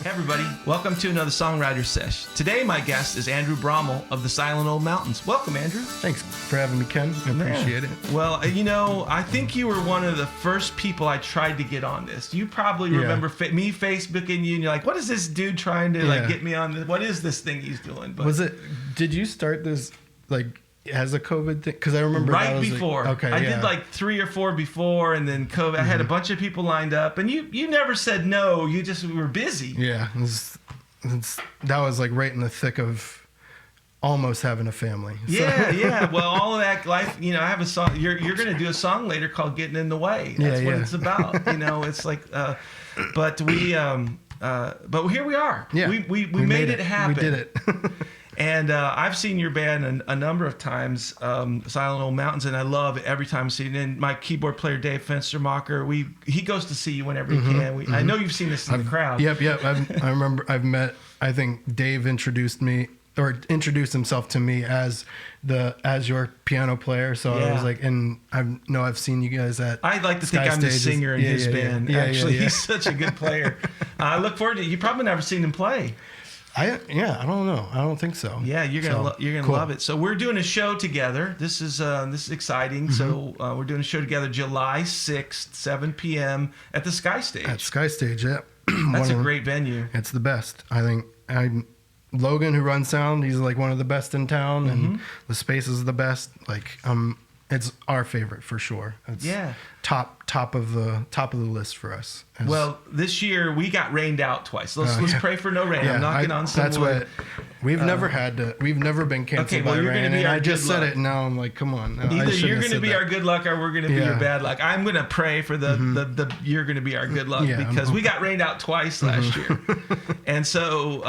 Hey everybody, welcome to another Songwriter SESH. Today my guest is Andrew Bromhal of the Silent Old Mountains. Welcome, Andrew. Thanks for having me, Ken. I appreciate it. Well, you know, I think you were one of the first people I tried to get on this. You probably remember me Facebooking you, and you're like, what is this dude trying to like get me on this? What is this thing he's doing? But did you start this like as a COVID thing? Because I remember right before. Like, I did like 3 or 4 before, and then COVID. I had a bunch of people lined up, and you never said no. You just were busy. Yeah, that was like right in the thick of almost having a family. So. Yeah. Well, all of that life, you know, I have a song. You're going to do a song later called "Getting in the Way." That's what it's about. You know, it's like, but here we are. Yeah, we made it happen. We did it. And I've seen your band a number of times, Silent Old Mountains, and I love it every time I see it. And my keyboard player, Dave Fenstermacher, he goes to see you whenever he can. I know you've seen this in the crowd. Yep. I remember I've met, I think Dave introduced himself to me as your piano player. So I was like, and I've seen you guys at I like to think I'm the singer in his band. Actually, he's such a good player. I look forward to it. You probably never seen him play. I don't know. I don't think so. Yeah, you're gonna love it. So we're doing a show together. This is exciting. So we're doing a show together July 6th, 7 p.m. at the Sky Stage. At Sky Stage, yeah. That's a great venue. It's the best. I think Logan, who runs sound, he's like one of the best in town, and the space is the best. Like it's our favorite for sure. It's top of the list for us. Well, this year we got rained out twice. Let's pray for no rain. I'm knocking on some that's wood. We've never been canceled by rain. And I just said it, and now I'm like, come on. Either you're going to be our good luck or we're going to be your bad luck. I'm going to pray for the you're going to be our good luck because we got rained out twice last year. And so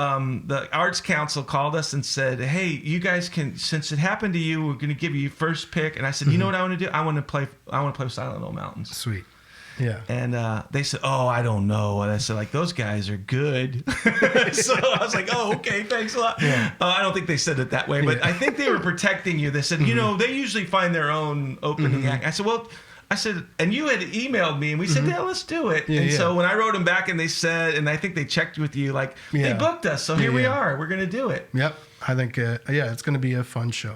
the Arts Council called us and said, hey, you guys can, since it happened to you, we're going to give you first pick. And I said, you know what I want to do? I want to play with Silent Old Mountains. Sweet. Yeah. And they said, oh, I don't know. And I said, like, those guys are good. So I was like, oh, okay, thanks a lot. Yeah. I don't think they said it that way, but I think they were protecting you. They said, you know, they usually find their own opening act. I said, and you had emailed me, and we said, yeah, let's do it. So when I wrote them back, and they said, and I think they checked with you, like, they booked us. So here we are. We're going to do it. Yep. I think, it's going to be a fun show.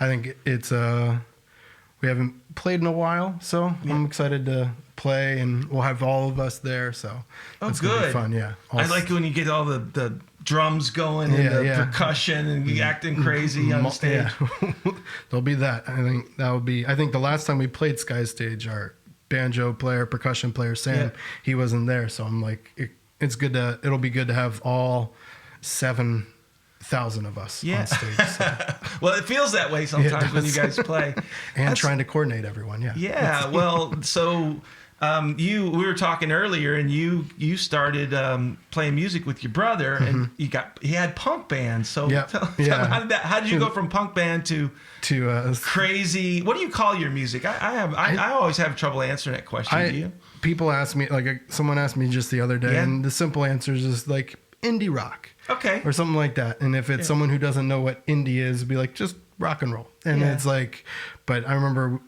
I think it's, we haven't played in a while, so I'm excited to play, and we'll have all of us there, so it's gonna be fun. I like when you get all the drums going and the percussion and you acting crazy on the stage. There'll be that. I think the last time we played Sky Stage, our banjo player, percussion player Sam, he wasn't there, so I'm like, it'll be good to have all 7,000 of us on stage. So. Well, it feels that way sometimes when you guys play. And trying to coordinate everyone, Yeah, well, so we were talking earlier, and you started playing music with your brother, and he had punk bands. So how did you go from punk band to crazy? What do you call your music? I always have trouble answering that question. Do you? People ask me, like someone asked me just the other day, and the simple answer is just like indie rock. Okay. Or something like that. And if it's someone who doesn't know what indie is, be like, just rock and roll. And it's like, but I remember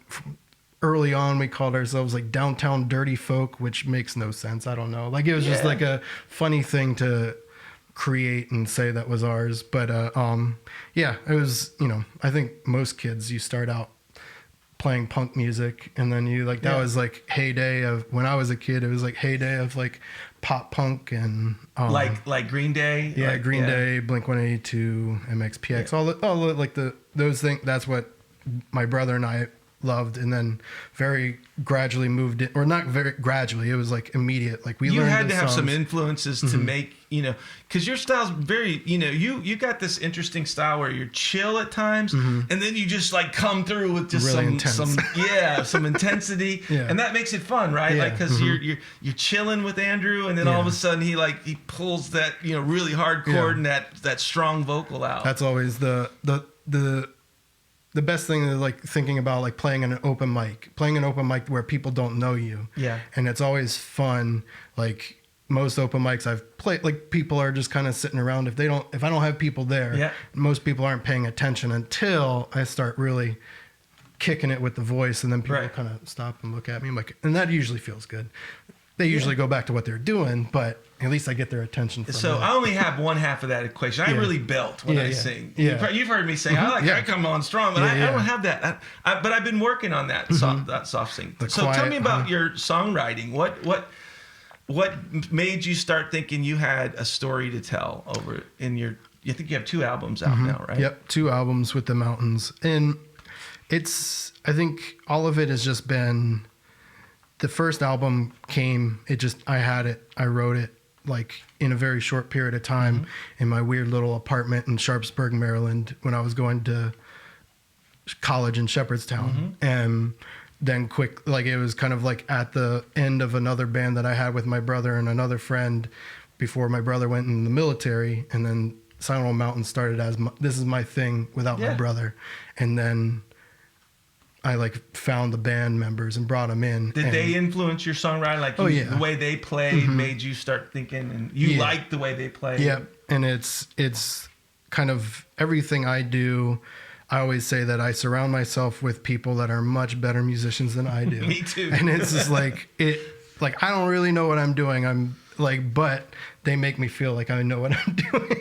early on we called ourselves like Downtown Dirty Folk, which makes no sense. I don't know. Like it was just like a funny thing to create and say that was ours. But it was, I think most kids, you start out playing punk music, and then you like that was like heyday of when I was a kid. It was like heyday of like pop punk and like Green Day, Green Day, Blink-182, MXPX, all the like those things. That's what my brother and I loved, and then very gradually moved it, or not very gradually, it was like immediate. Like you had to have some influences to make, because your style's very, you got this interesting style where you're chill at times, and then you just like come through with just really some intensity, and that makes it fun, right? Like because you're chilling with Andrew, and then all of a sudden he pulls that really hard chord and that strong vocal out. That's always the best thing is like thinking about like playing an open mic where people don't know you. Yeah. And it's always fun. Like most open mics I've played, like people are just kind of sitting around. If I don't have people there, most people aren't paying attention until I start really kicking it with the voice, and then people kind of stop and look at me. I'm like, and that usually feels good. they usually go back to what they're doing, but at least I get their attention. From so that. I only have one half of that equation. I really belt when I sing. Yeah. You've heard me say, I come on strong, but I don't have that. But I've been working on that soft sing. So tell me about your songwriting. What made you start thinking you had a story to tell over in your? I think you have 2 albums out now, right? Yep, 2 albums with the mountains, and I think all of it has just been. The first album came. I had it. I wrote it like in a very short period of time in my weird little apartment in Sharpsburg, Maryland, when I was going to college in Shepherdstown. And then it was kind of like at the end of another band that I had with my brother and another friend before my brother went in the military. And then Silent Old Mountain started as this is my thing without my brother. And then I found the band members and brought them in. Did they influence your songwriting? The way they played made you start thinking, and you liked the way they played. Yeah, and it's kind of everything I do. I always say that I surround myself with people that are much better musicians than I do. Me too. And it's just I don't really know what I'm doing. But they make me feel like I know what I'm doing.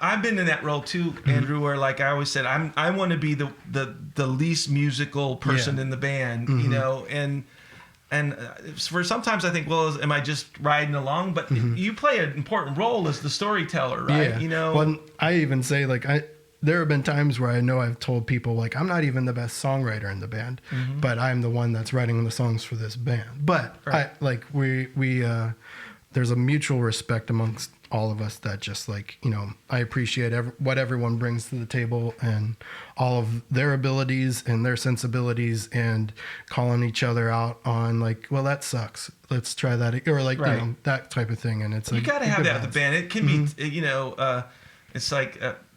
I've been in that role too, Andrew, where I always said I want to be the least musical person in the band, and for sometimes I think, well, am I just riding along? But you play an important role as the storyteller, right? Yeah. Well, I even say there have been times where I know I've told people I'm not even the best songwriter in the band, but I'm the one that's writing the songs for this band. But there's a mutual respect amongst all of us that just I appreciate what everyone brings to the table and all of their abilities and their sensibilities, and calling each other out on well, that sucks. Let's try that, or that type of thing. And it's you got to have that with the band. It can be it's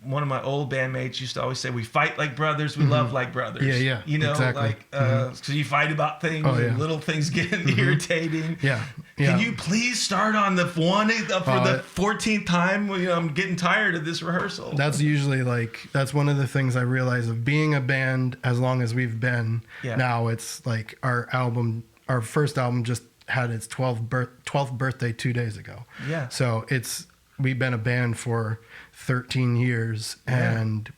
one of my old bandmates used to always say, we fight like brothers, we love like brothers. Yeah. Exactly. Because you fight about things and little things getting irritating. Yeah. Can you please start on the one for the 14th time? I'm getting tired of this rehearsal. That's usually that's one of the things I realize of being a band as long as we've been. Yeah. Now it's our first album just had its 12th birthday 2 days ago. Yeah. So we've been a band for 13 years, and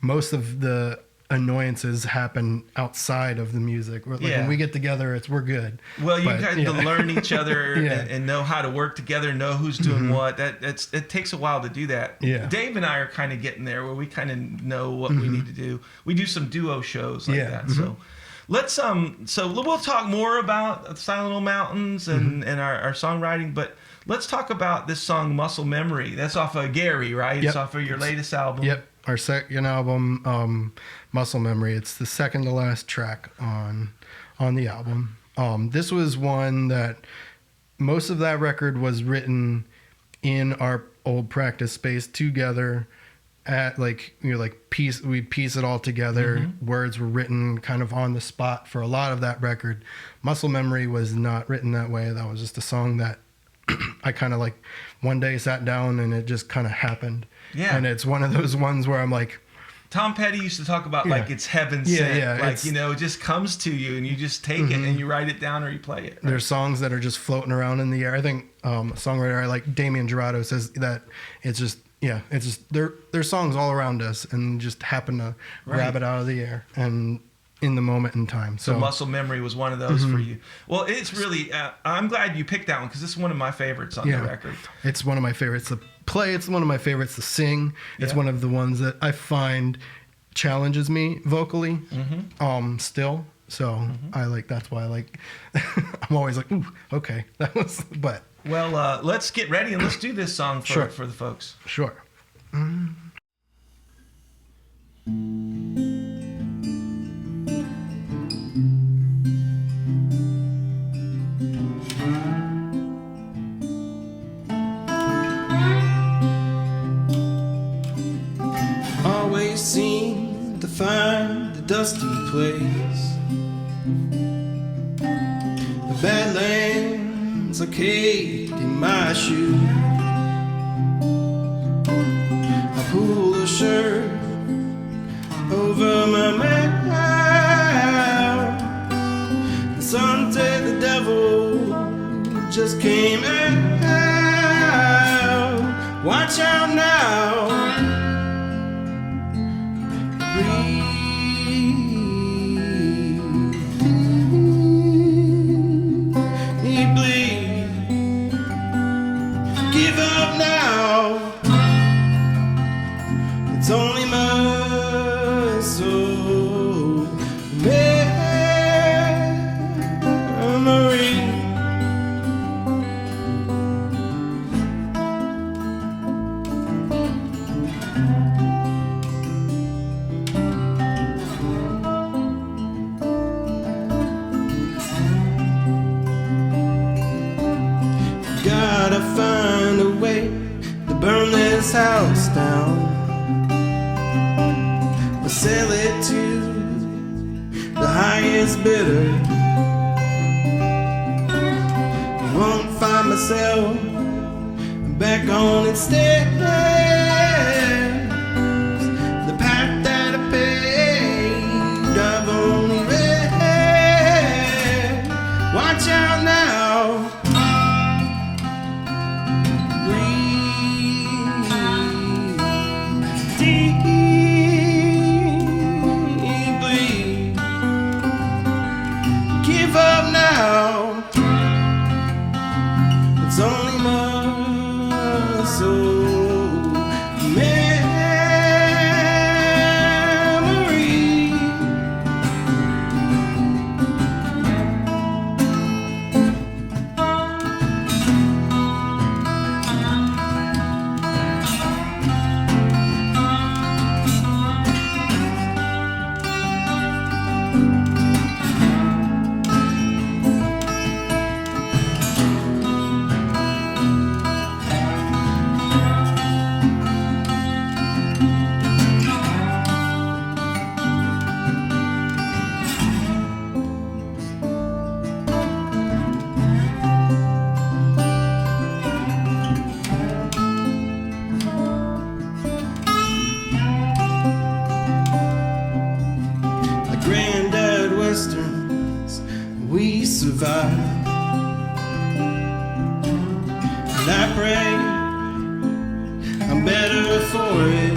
most of the annoyances happen outside of the music. When we get together, we're good. Well, you guys to learn each other and know how to work together, know who's doing what. It takes a while to do that. Yeah. Dave and I are kind of getting there where we kind of know what we need to do. We do some duo shows like that. So let's so we'll talk more about Silent Old Mountains and our songwriting, but let's talk about this song, Muscle Memory. That's off of Gary, right? It's off of your latest album. Yep. Our second album, Muscle Memory. It's the second to last track on the album. This was one that most of that record was written in our old practice space together at we'd piece it all together. Words were written kind of on the spot for a lot of that record. Muscle Memory was not written that way. That was just a song that I kind of one day sat down and it just kind of happened. Yeah. And it's one of those ones where I'm Tom Petty used to talk about it's heaven sent. It just comes to you and you just take it and you write it down or you play it. Right? There's songs that are just floating around in the air. I think a songwriter I like, Damian Gerardo, says that it's just there's songs all around us and just happen to grab it out of the air and in the moment in time. So Muscle Memory was one of those for you. Well, it's really, I'm glad you picked that one because this is one of my favorites on the record. It's one of my favorites to play. It's one of my favorites to sing. It's one of the ones that I find challenges me vocally still. So that's why I'm always ooh, okay. That was, but. Well, let's get ready and let's do this song for the folks. Sure. Always seem to find the dusty place. The Badlands are caved in my shoe. I pull a shirt over my mouth. The sun set the just came out. Watch out now. Bleed. Give up now. It's only my soul memory. Gotta find a way to burn this house down, or sell it to the highest bidder. I won't find myself back on its stairs. The path that I paved, I've only read. Watch out now. It's only my soul memory. Granddad Westerns, we survive. And I pray I'm better for it.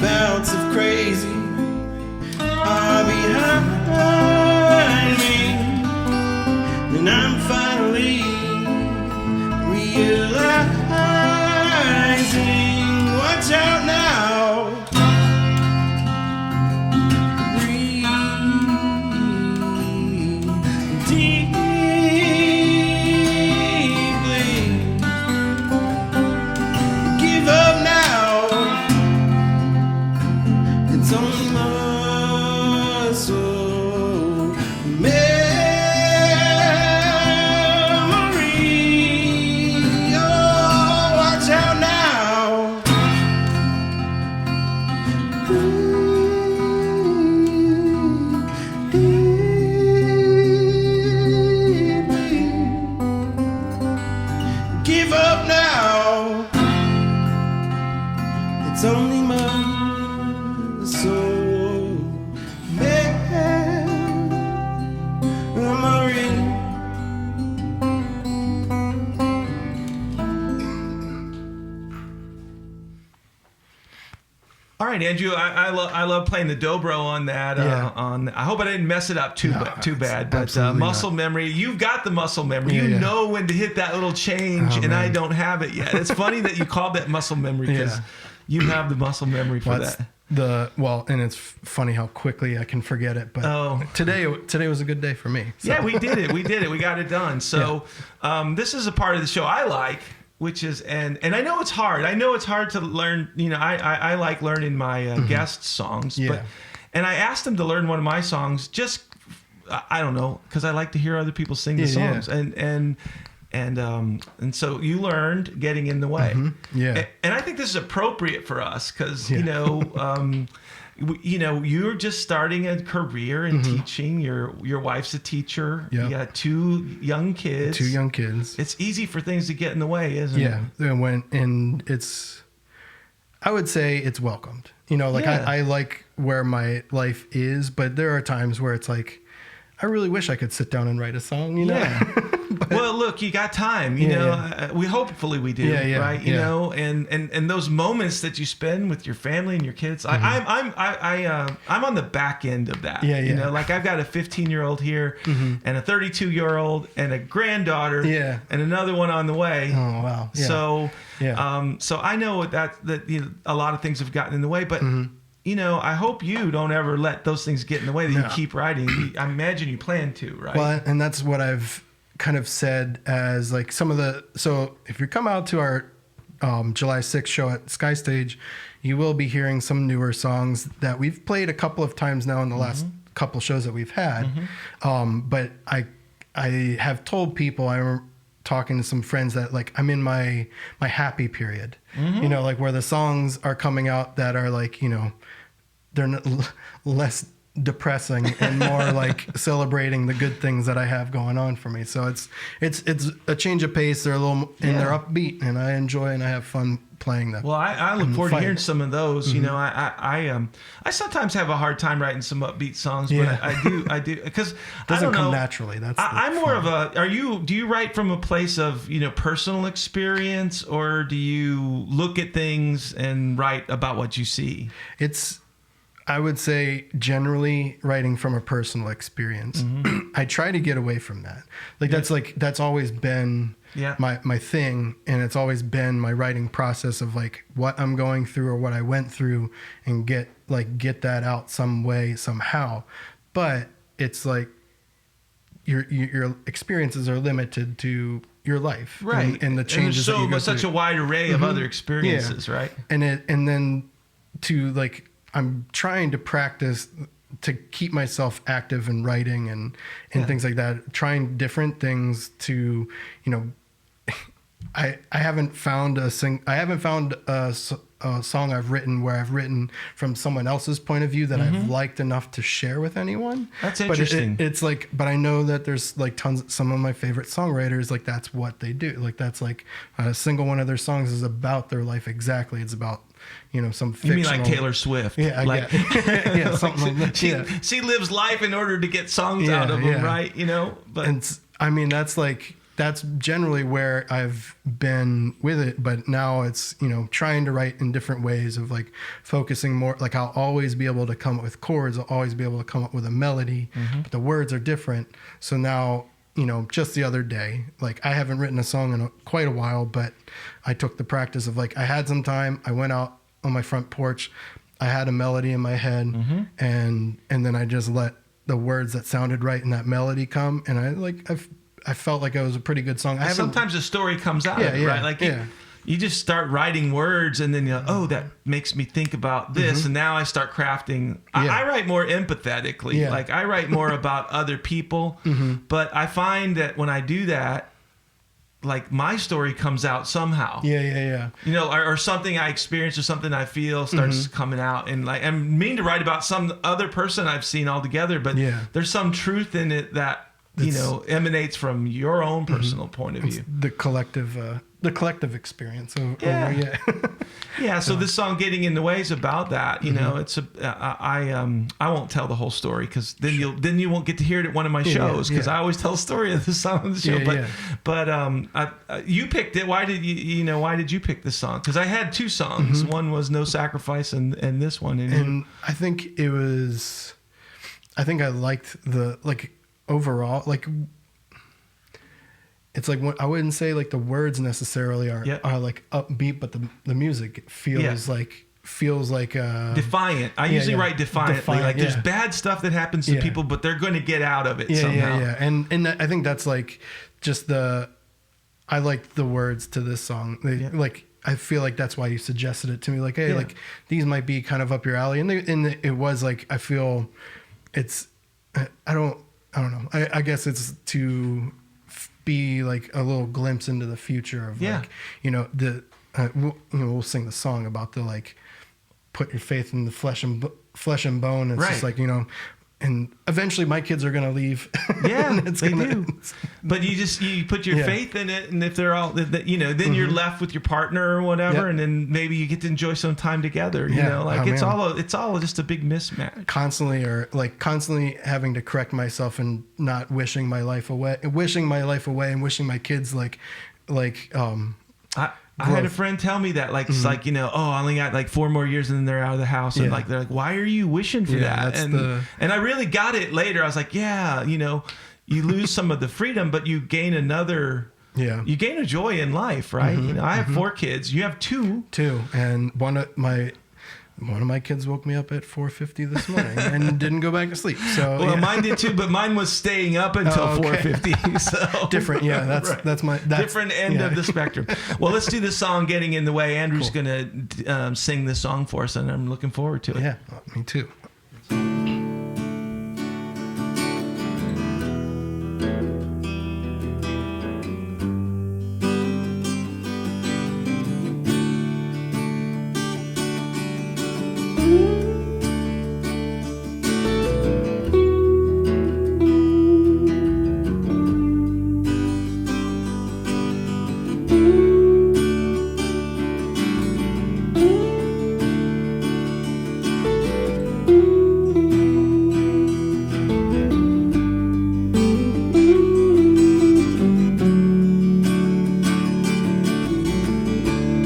Bouts of crazy are behind me, and I'm finally realizing. Watch out now. Give up now. It's only my soul memory. All right, Andrew, I love playing the dobro on that. I hope I didn't mess it up too bad. But muscle memory, you've got the muscle memory. You know when to hit that little change, and I don't have it yet. It's funny that you called that muscle memory because you have the muscle memory for that. And it's funny how quickly I can forget it. But today was a good day for me. So. Yeah, we did it. We got it done. So this is a part of the show I like. Which is, and I know it's hard. I know it's hard to learn. You know, I like learning my guest songs. Yeah. And I asked them to learn one of my songs. Just I don't know, because I like to hear other people sing the songs. And so you learned Getting in the Way. Yeah. And I think this is appropriate for us because you know. You're just starting a career in teaching. Your wife's a teacher. Yep. You got two young kids. It's easy for things to get in the way, isn't it? Yeah. And I would say it's welcomed. You know, like I like where my life is, but there are times where it's like, I really wish I could sit down and write a song, you know? Yeah. Well, look, you got time, you know, we hopefully we do, right? You know, and those moments that you spend with your family and your kids, I'm on the back end of that. You know, like I've got a 15-year-old here and a 32-year-old and a granddaughter and another one on the way. Oh, wow. So, so I know that you know, a lot of things have gotten in the way, but you know, I hope you don't ever let those things get in the way, that you keep writing. I imagine you plan to, right? Well, and that's what I've kind of said as like some of the, so if you come out to our July 6th show at Sky Stage, you will be hearing some newer songs that we've played a couple of times now in the last couple shows that we've had. But I have told people, I'm talking to some friends, that like I'm in my happy period, you know, like where the songs are coming out that are like, you know, they're less depressing and more like celebrating the good things that I have going on for me. So it's a change of pace. They're a little and they're upbeat, and I enjoy and I have fun playing them. Well, I look forward to hearing some of those. You know, I sometimes have a hard time writing some upbeat songs, but I do because doesn't come naturally. That's I'm more of a. Do you write from a place of, you know, personal experience, or do you look at things and write about what you see? I would say generally writing from a personal experience. I try to get away from that. Like that's always been my thing, and it's always been my writing process of like what I'm going through or what I went through, and get that out some way somehow. But it's like your experiences are limited to your life, right? And the changes that you go such through. a wide array of other experiences, right? And then to like, I'm trying to practice to keep myself active in writing and things like that, trying different things to, you know, I haven't found a song I've written where I've written from someone else's point of view that I've liked enough to share with anyone. That's interesting. But it's like, but I know that there's like some of my favorite songwriters, like that's what they do. Like that's like a single one of their songs is about their life. Exactly. It's about, you know, some fictional. You mean like Taylor Swift? Yeah, like, yeah, something like that. She lives life in order to get songs out of them, right? You know, but and I mean that's generally where I've been with it. But now it's, you know, trying to write in different ways of like focusing more. Like I'll always be able to come up with chords. I'll always be able to come up with a melody, but the words are different. So now, you know, just the other day, like I haven't written a song in quite a while, but I took the practice of like, I had some time, I went out on my front porch, I had a melody in my head, and then I just let the words that sounded right in that melody come, and I felt like it was a pretty good song. Sometimes a story comes out of it, right? Like you just start writing words, and then you're like, oh, that makes me think about this, and now I start crafting. I write more empathetically. Like I write more about other people, but I find that when I do that, like my story comes out somehow. You know, or something I experience or something I feel starts coming out, and like I mean to write about some other person I've seen altogether, but there's some truth in it that, you know, emanates from your own personal point of view. The collective experience. So this song "Getting in the Way" is about that. You know, it's I won't tell the whole story, because then you won't get to hear it at one of my shows, because I always tell a story of the song on the show. But you picked it. Why did why did you pick this song? Because I had two songs. One was "No Sacrifice" and this one. And I think I liked the overall, like it's like, I wouldn't say like the words necessarily are like upbeat, but the music feels like defiant. I usually write defiantly. Like there's bad stuff that happens to people, but they're going to get out of it somehow. And I think that's like just I like the words to this song. Like I feel like that's why you suggested it to me. Like, hey, like these might be kind of up your alley, and it was like, I feel it's I don't know. I guess it's to be like a little glimpse into the future of like, you know, we'll sing the song about the like, put your faith in the flesh and bone. It's just like, you know, and eventually my kids are going to leave. Yeah, And they do. But you put your faith in it, and if they're all, then you're left with your partner or whatever, Yep. and then maybe you get to enjoy some time together. You Yeah. know, like Oh, it's man. all just a big mismatch. Constantly having to correct myself and not wishing my life away, and wishing my kids I had a friend tell me that, like, it's like, I only got like 4 more years and then they're out of the house. And Yeah. like, they're like, why are you wishing for that? that's And I really got it later. I was like, yeah, you lose some of the freedom, but you gain you gain a joy in life, right? I have 4 kids. You have 2. And one of my kids woke me up at 4:50 this morning and didn't go back to sleep. So Well, mine did too, but mine was staying up until 4:50. So different. Yeah, that's different end of the spectrum. Well, let's do this song, Getting in the Way. Andrew's going to sing this song for us, and I'm looking forward to it. Yeah, me too.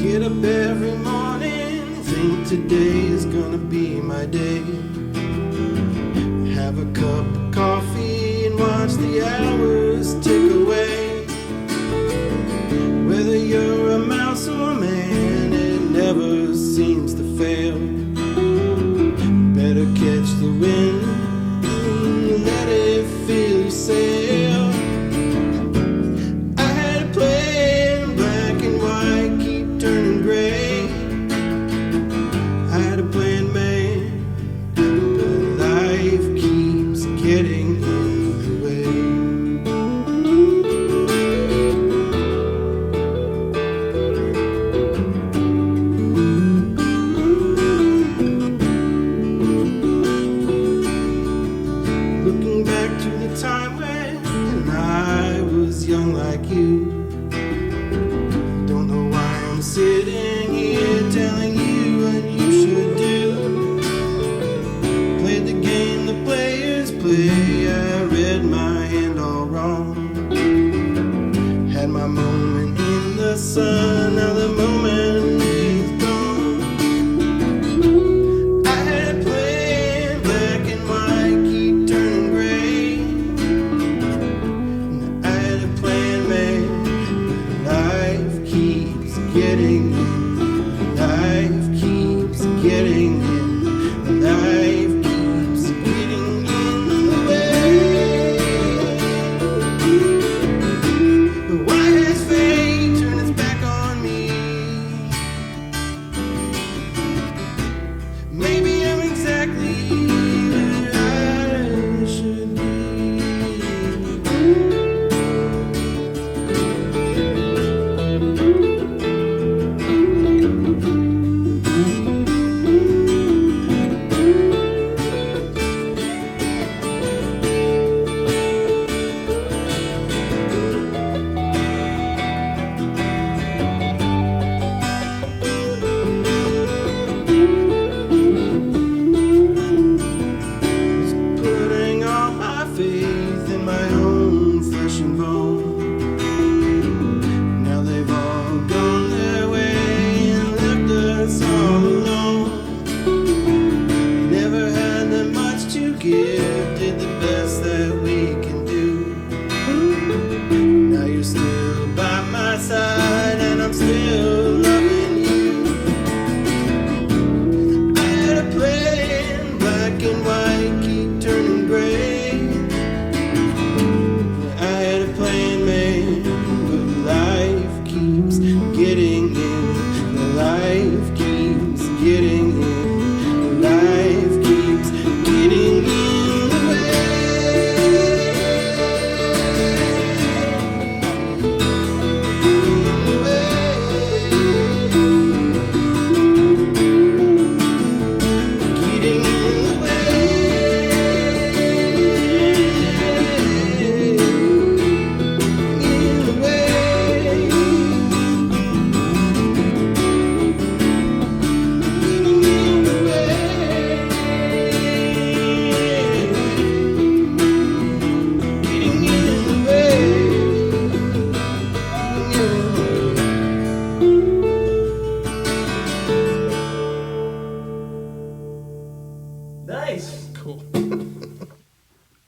Get up every morning, think today is gonna be my day. Have a cup of coffee and watch the hours tick away. Whether you're a mouse or a man, it never seems to fail. Better catch the wind, let it fill your sail. I had a plan, black and white, keep turning gray. I had a plan, man, but life keeps getting in the way. Looking back to the time when I was young like you. Don't know why I'm sitting here telling you what you should do. Played the game the players play. I read my hand all wrong. Had my moment in the sun. Now the moment is gone. I had a plan, black and white, keep turning gray. I had a plan, man. Life keeps getting in. Life keeps getting in. Life keeps getting in the way. Why has fate turned its back on me?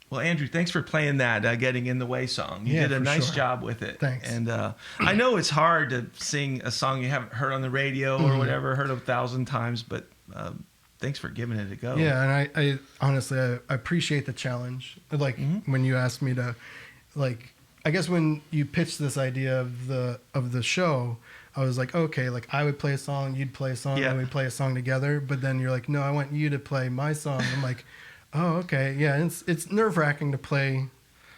Well, Andrew, thanks for playing that Getting in the Way song. You did a nice job with it. Thanks. And I know it's hard to sing a song you haven't heard on the radio or whatever, heard 1,000 times, but thanks for giving it a go. Yeah, and I honestly, I appreciate the challenge. Like when you asked me to, like, I guess when you pitched this idea of the show, I was like, okay, like I would play a song, you'd play a song, and we'd play a song together. But then you're like, no, I want you to play my song. I'm like, oh, okay, yeah. It's nerve-wracking to play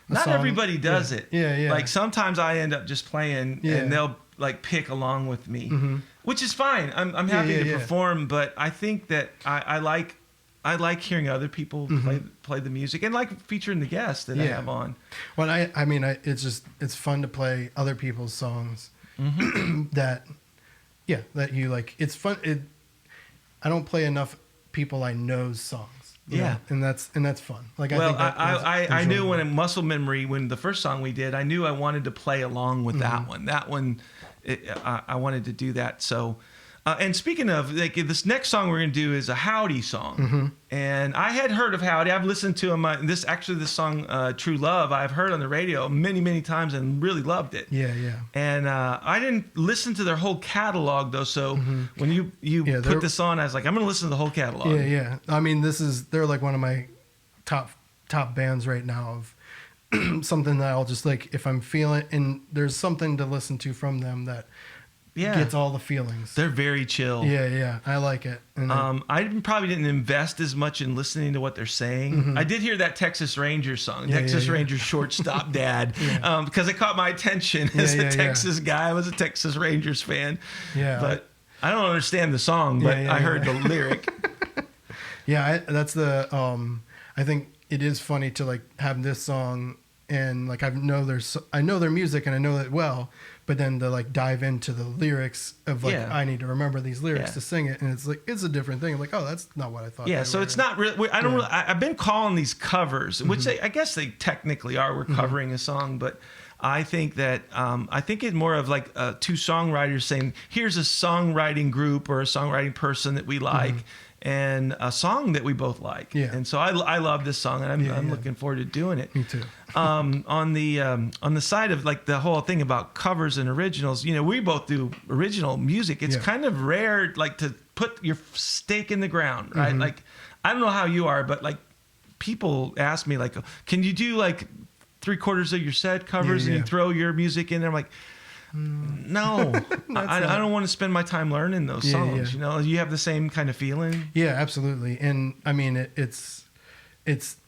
a Not song. everybody does it. Yeah. Like sometimes I end up just playing and they'll like pick along with me, which is fine. I'm happy to perform, but I think that I like hearing other people play the music and like featuring the guests that I have on. Well, I mean, it's fun to play other people's songs that you like. It's fun. I don't play enough people I know's songs. Yeah, and that's fun. Like, well, I knew when in Muscle Memory, when the first song we did, I knew I wanted to play along with that one. That one, I wanted to do that. So, and speaking of, like, this next song we're gonna do is a Howdy song, and I had heard of Howdy. I've listened to him. This song, True Love, I've heard on the radio many times and really loved it. Yeah. And I didn't listen to their whole catalog though. So when you put this on, I was like, I'm gonna listen to the whole catalog. Yeah. I mean, they're like one of my top bands right now of something that I'll just like if I'm feeling, and there's something to listen to from them that gets all the feelings. They're very chill. Yeah. I like it. And I probably didn't invest as much in listening to what they're saying. I did hear that Texas Rangers song, Texas Rangers shortstop dad, because it caught my attention as a Texas guy. I was a Texas Rangers fan. Yeah. But I don't understand the song, but I heard the lyric. That's the. I think it is funny to like have this song and like I know their music and I know it well. But then to like dive into the lyrics of like I need to remember these lyrics to sing it, and it's like it's a different thing. I'm like, oh, that's not what I thought. Yeah, so it's not really. I don't. Really, I've been calling these covers, which I guess they technically are. We're covering a song, but I think that I think it's more of like two songwriters saying, "Here's a songwriting group or a songwriting person that we like." And a song that we both like. Yeah. And so I love this song, and I'm looking forward to doing it. Me too. On the side of like the whole thing about covers and originals, you know, we both do original music. It's kind of rare, like, to put your stake in the ground, right? Like, I don't know how you are, but like people ask me like, can you do like 3/4 of your set covers and you throw your music in there? I'm like, no, I don't want to spend my time learning those songs. You know, you have the same kind of feeling. Yeah, absolutely. And I mean, it's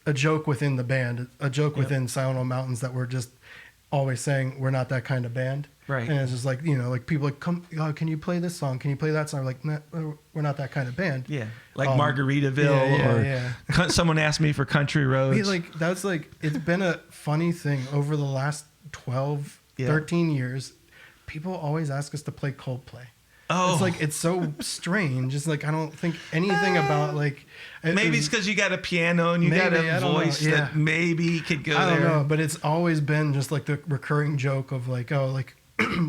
a joke within the band, a joke within Silent Hill Mountains that we're just always saying we're not that kind of band. Right. And it's just like, you know, like people like, come, can you play this song? Can you play that song? We're like, we're not that kind of band. Yeah. Like Margaritaville or someone asked me for Country Roads. Like, that's like, it's been a funny thing over the last 12, 13 years. People always ask us to play Coldplay. Oh, it's like, it's so strange. It's like, I don't think anything about like. Maybe it's because you got a piano and you got a voice that maybe could go there. I don't know, but it's always been just like the recurring joke of like, oh, like,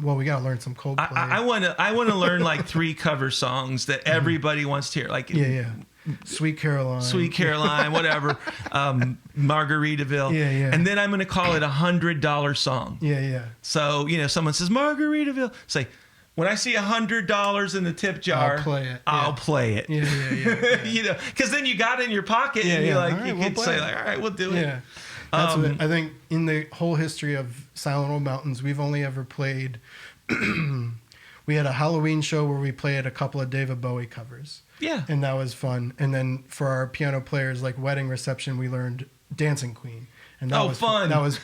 well, we got to learn some Coldplay. I want to learn like 3 cover songs that everybody wants to hear. Like, Sweet Caroline, whatever, Margaritaville. And then I'm going to call it $100 song. So, you know, someone says Margaritaville, say, when I see $100 in the tip jar, I'll play it. You know, because then you got it in your pocket and you're like, you could say like, all right, we'll do it. Yeah. That's what I think in the whole history of Silent Hill Mountains, we've only ever played. We had a Halloween show where we played a couple of David Bowie covers. Yeah. And that was fun. And then for our piano players, like wedding reception, we learned Dancing Queen. And that was fun. That was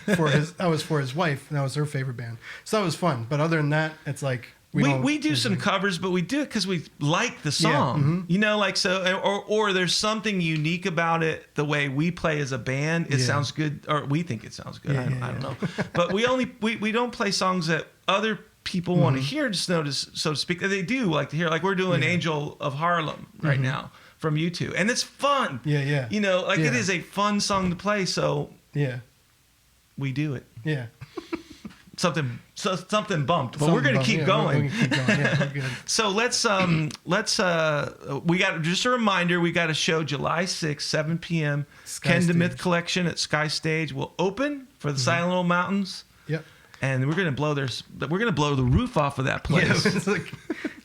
for his wife. And that was her favorite band. So that was fun. But other than that, it's like we do some covers, but we do it because we like the song. You know, like so, or there's something unique about it. The way we play as a band, it sounds good, or we think it sounds good. I don't know. But we don't play songs that other people want to hear, just notice, so to speak. They do like to hear, like we're doing Angel of Harlem right now from U2, and it's fun. You know, like it is a fun song to play, so we do it. something bumped, but we're gonna keep going. We're keep going. Yeah, we're good. So let's we got just a reminder. We got a show July 6th, 7 p.m. Ken Demith Collection at Sky Stage will open for the Silent Little Mountains. Yep. And we're gonna blow the roof off of that place. Yeah, it's like,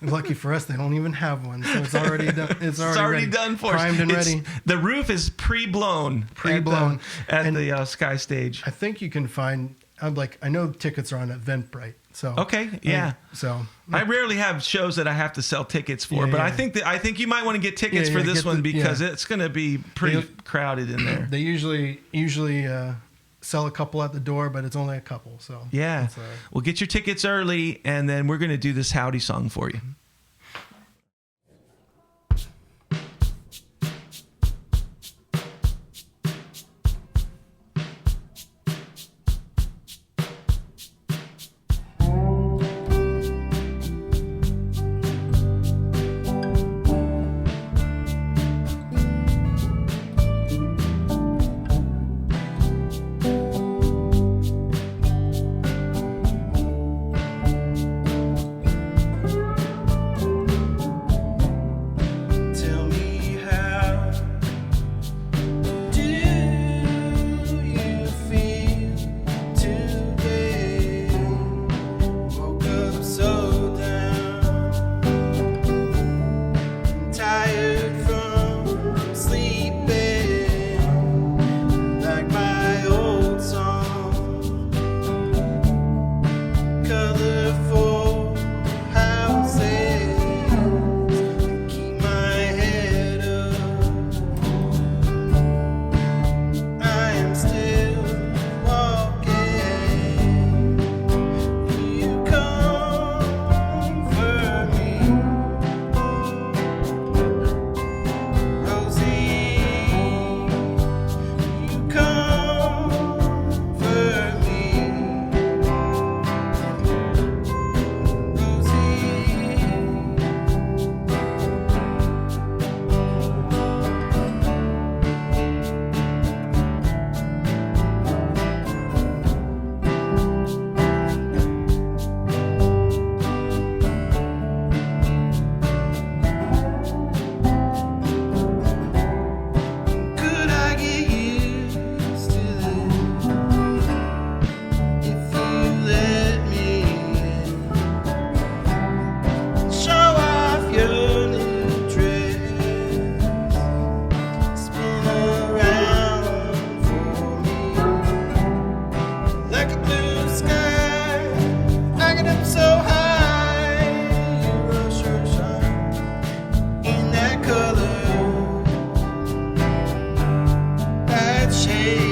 lucky for us, they don't even have one, so it's already done. It's already done for primed us. and ready. The roof is pre-blown at the Sky Stage. I think you can find. I know tickets are on Eventbrite. So okay, yeah. I rarely have shows that I have to sell tickets for, but yeah. I think you might want to get tickets for this one because it's going to be pretty crowded in there. They usually sell a couple at the door, but it's only a couple. So yeah, well, get your tickets early, and then we're going to do this howdy song for you. Shade.